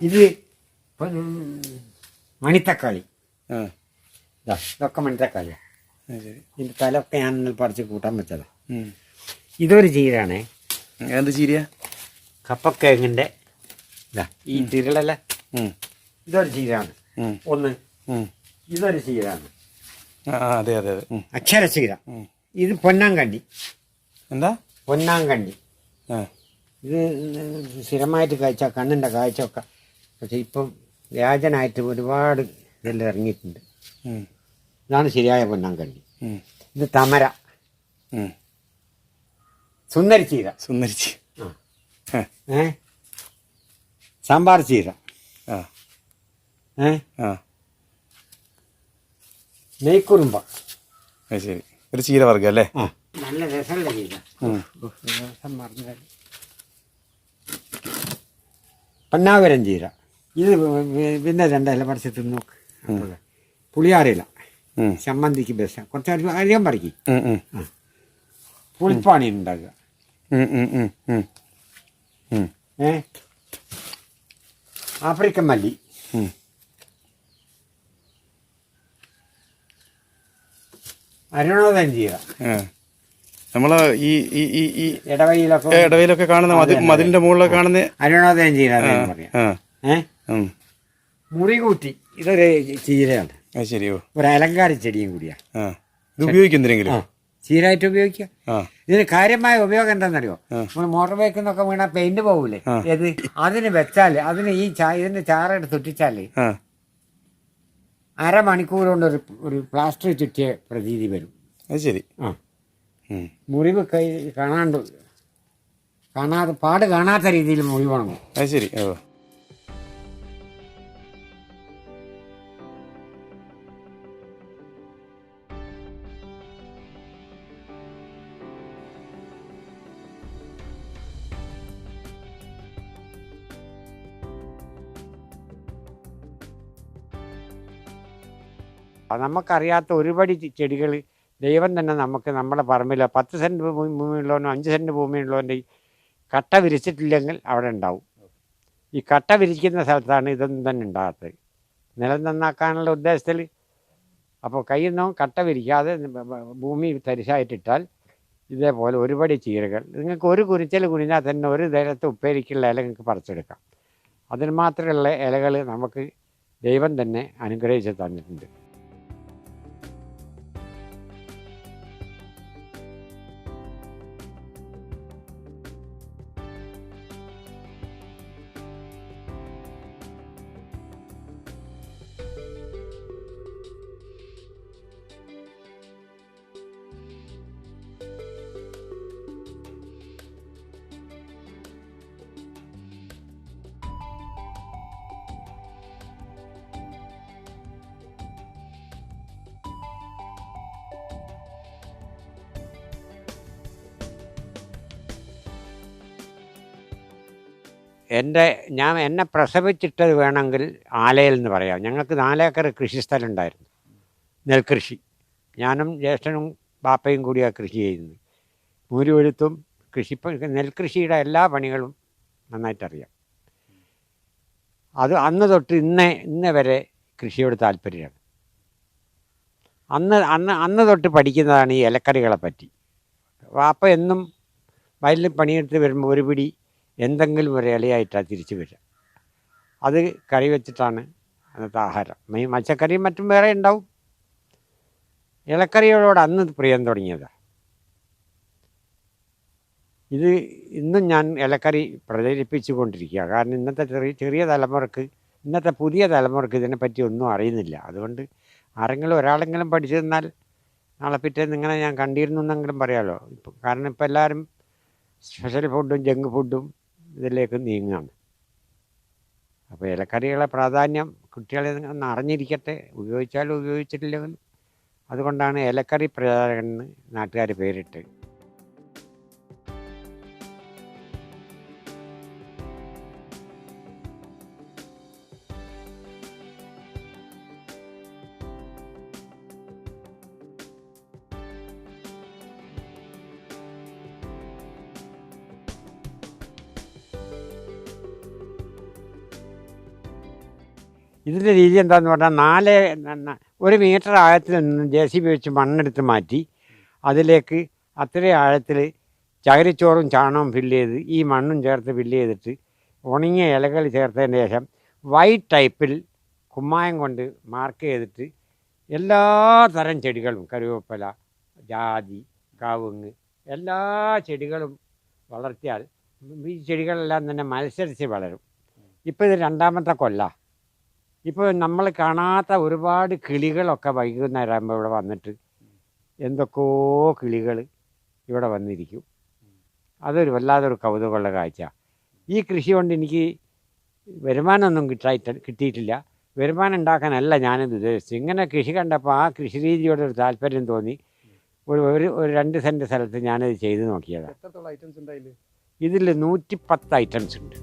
ഇത് മണിത്തക്കാളി, ഇതൊക്കെ മണിത്തക്കാളിയാണ്. ഇതിൻ്റെ തലമൊക്കെ ഞാൻ പറിച്ച് കൂട്ടാൻ വെച്ചതാണ്. ഇതൊരു ചീരയാണേ. എന്ത് ചീരയാ? കപ്പക്കിഴങ്ങിൻ്റെ ഇതാ ഈ തിരളല്ല, ഇതൊരു ചീരയാണ് ഒന്ന്. ഇതൊരു ചീരയാണ്, അതെ അതെ അതെ, അക്ഷരച്ചീര. ഇത് പൊന്നാങ്കണ്ണി. എന്താ പൊന്നാങ്കണ്ണി? ഇത് സ്ഥിരമായിട്ട് കാഴ്ച, കണ്ണിൻ്റെ കാഴ്ചയൊക്കെ. പക്ഷെ ഇപ്പം വ്യാജനായിട്ട് ഒരുപാട് ഇതെല്ലാം ഇറങ്ങിയിട്ടുണ്ട്. ഇതാണ് ശരിയായ പൊന്നാങ്കണ്ണി. ഇത് തമര, സുന്ദരിച്ചീര. സുന്ദരിച്ചീര, സാമ്പാർ ചീര, നെയ്ക്കുറുമ്പ. ശരി, ഒരു ചീര വർഗ്ഗം അല്ലേ? നല്ല രസമുള്ള ചീര. രസം മറന്നു. പന്നാവരം ചീര. ഇത് പിന്നെ രണ്ടല്ല പറിച്ച് തിന്നു നോക്ക്. പുളിയാറില്ല, ചമ്മന്തിക്ക് ബെസ്റ്റ്. കുറച്ച് അധികം പറിക്കും. പുളിപ്പാണി ഉണ്ടാക്കുക. ആഫ്രിക്കൻ മല്ലി, അരുണോദയം ചീര. നമ്മള് ഈ ഇടവയിലൊക്കെ കാണുന്ന മതിലിന്റെ മുകളിലൊക്കെ കാണുന്ന അരുണോദയം ചീര പറയാം. മുറികൂട്ടി, ഇതൊരു ചീരയാണ്. ശരിയോ, ഒരു അലങ്കാര ചെടിയും കൂടിയാ. ഇത് ഉപയോഗിക്കുന്നെങ്കിലും ചീരായിട്ട് ഉപയോഗിക്കാം. ഇതിന് കാര്യമായ ഉപയോഗം എന്താണെന്നറിയോ? നമ്മൾ മോട്ടോർ ബൈക്കിന്നൊക്കെ വീണ പെയിന്റ് പോകൂലേ, ഏത് അതിന് വെച്ചാല്, അതിന് ഈ ഇതിന്റെ ചാറെടുത്ത് ഒട്ടിച്ചാല് അരമണിക്കൂർ കൊണ്ട് ഒരു പ്ലാസ്റ്റർ ചുറ്റിയ പ്രതീതി വരും. അത് ശരി. മുറിവ് പാട് കാണാത്ത രീതിയിൽ മുറിവാണ്. അത് ശരി. നമുക്കറിയാത്ത ഒരുപടി ചെടികൾ ദൈവം തന്നെ നമുക്ക് നമ്മുടെ പറമ്പിൽ 10 സെൻറ്റ് ഭൂമിയുള്ളവനോ 5 സെൻറ്റ് ഭൂമിയുള്ളവൻ്റെ കട്ട വിരിച്ചിട്ടില്ലെങ്കിൽ അവിടെ ഉണ്ടാവും. ഈ കട്ട വിരിക്കുന്ന സ്ഥലത്താണ് ഇതൊന്നും തന്നെ ഉണ്ടാകാത്തത്. നിലം നന്നാക്കാനുള്ള ഉദ്ദേശത്തിൽ. അപ്പോൾ കയ്യിൽ നിന്നും കട്ട വിരിക്കാതെ ഭൂമി തരിശായിട്ടിട്ടാൽ ഇതേപോലെ ഒരുപടി ചീരകൾ. നിങ്ങൾക്ക് ഒരു കുരിച്ചൽ കുനിഞ്ഞാൽ തന്നെ ഒരു നേരത്തെ ഉപ്പേരിക്കുള്ള ഇല നിങ്ങൾക്ക് പറിച്ചെടുക്കാം. അതിന് മാത്രമുള്ള ഇലകൾ നമുക്ക് ദൈവം തന്നെ അനുഗ്രഹിച്ച് തന്നിട്ടുണ്ട്. എന്നെ പ്രസവിച്ചിട്ടത് വേണമെങ്കിൽ ആലയിൽ എന്ന് പറയാം. ഞങ്ങൾക്ക് 4 ഏക്കർ കൃഷിസ്ഥലം ഉണ്ടായിരുന്നു, നെൽകൃഷി. ഞാനും ജ്യേഷ്ഠനും ബാപ്പയും കൂടിയാണ് കൃഷി ചെയ്യുന്നത്. മൂരിയൊഴുത്തും നെൽകൃഷിയുടെ എല്ലാ പണികളും നന്നായിട്ടറിയാം. അത് അന്ന് തൊട്ട് ഇന്ന് വരെ കൃഷിയോട് താല്പര്യമാണ്. അന്ന് തൊട്ട് പഠിക്കുന്നതാണ് ഈ ഇലക്കറികളെ പറ്റി. ബാപ്പ എന്നും വയലിൽ പണിയെടുത്ത് വരുമ്പോൾ ഒരു പിടി എന്തെങ്കിലും ഒരു ഇലയായിട്ടാണ് തിരിച്ചു വരിക. അത് കറി വെച്ചിട്ടാണ് അന്നത്തെ ആഹാരം. മത്സ്യക്കറിയും മറ്റും വേറെ ഉണ്ടാവും. ഇലക്കറികളോട് അന്ന് പ്രിയം തുടങ്ങിയതാണ്. ഇത് ഇന്നും ഞാൻ ഇലക്കറി പ്രചരിപ്പിച്ചു കൊണ്ടിരിക്കുക. കാരണം ഇന്നത്തെ പുതിയ തലമുറക്ക് ഇതിനെപ്പറ്റി ഒന്നും അറിയുന്നില്ല. അതുകൊണ്ട് ഒരാളെങ്കിലും പഠിച്ചു തന്നാൽ നാളെ പിറ്റേന്ന് ഇങ്ങനെ ഞാൻ കണ്ടിരുന്നു എന്നെങ്കിലും പറയാമല്ലോ. കാരണം ഇപ്പം എല്ലാവരും സ്പെഷ്യൽ ഫുഡും ജങ്ക് ഫുഡും ഇതിലേക്ക് നീങ്ങുകയാണ്. അപ്പോൾ ഇലക്കറികളെ പ്രാധാന്യം കുട്ടികളെ ഒന്ന് അറിഞ്ഞിരിക്കട്ടെ, ഉപയോഗിച്ചാലും ഉപയോഗിച്ചിട്ടില്ലെങ്കിലും. അതുകൊണ്ടാണ് ഇലക്കറി പ്രചാരകൻ എന്ന് നാട്ടുകാർ പേരിട്ട്. ഇതിൻ്റെ രീതി എന്താണെന്ന് പറഞ്ഞാൽ 1 മീറ്റർ ആഴത്തിൽ നിന്ന് JCB വെച്ച് മണ്ണെടുത്ത് മാറ്റി അതിലേക്ക് അത്രയും ആഴത്തിൽ ചകിരിച്ചോറും ചാണകവും ഫില്ല് ചെയ്ത് ഈ മണ്ണും ചേർത്ത് ഫില്ല് ചെയ്തിട്ട് ഉണങ്ങിയ ഇലകൾ ചേർത്തതിന് ശേഷം വൈറ്റ് ടൈപ്പിൽ കുമ്മായം കൊണ്ട് മാർക്ക് ചെയ്തിട്ട് എല്ലാ തരം ചെടികളും കറിവേപ്പില, ജാതി, കവുങ്ങ് എല്ലാ ചെടികളും വളർത്തിയാൽ ഈ ചെടികളെല്ലാം തന്നെ മത്സരിച്ച് വളരും. ഇപ്പോൾ ഇത് 2ാമത്തെ കൊല്ലമാണ്. ഇപ്പോൾ നമ്മൾ കാണാത്ത ഒരുപാട് കിളികളൊക്കെ വൈകുന്നേരം ആകുമ്പോൾ ഇവിടെ വന്നിട്ട് എന്തൊക്കെയോ കിളികൾ ഇവിടെ വന്നിരിക്കും. അതൊരു വല്ലാതൊരു കൗതുകമുള്ള കാഴ്ച. ഈ കൃഷി കൊണ്ട് എനിക്ക് വരുമാനമൊന്നും കിട്ടിയിട്ടില്ല. വരുമാനം ഉണ്ടാക്കാനല്ല ഞാനിത് ഉദ്ദേശിച്ചത്. ഇങ്ങനെ കൃഷി കണ്ടപ്പോൾ ആ കൃഷി രീതിയോടൊരു താല്പര്യം തോന്നി ഒരു 2 സെൻറ്റ് സ്ഥലത്ത് ഞാനിത് ചെയ്ത് നോക്കിയതാണ്. ഇതിൽ 110 ഐറ്റംസ് ഉണ്ട്.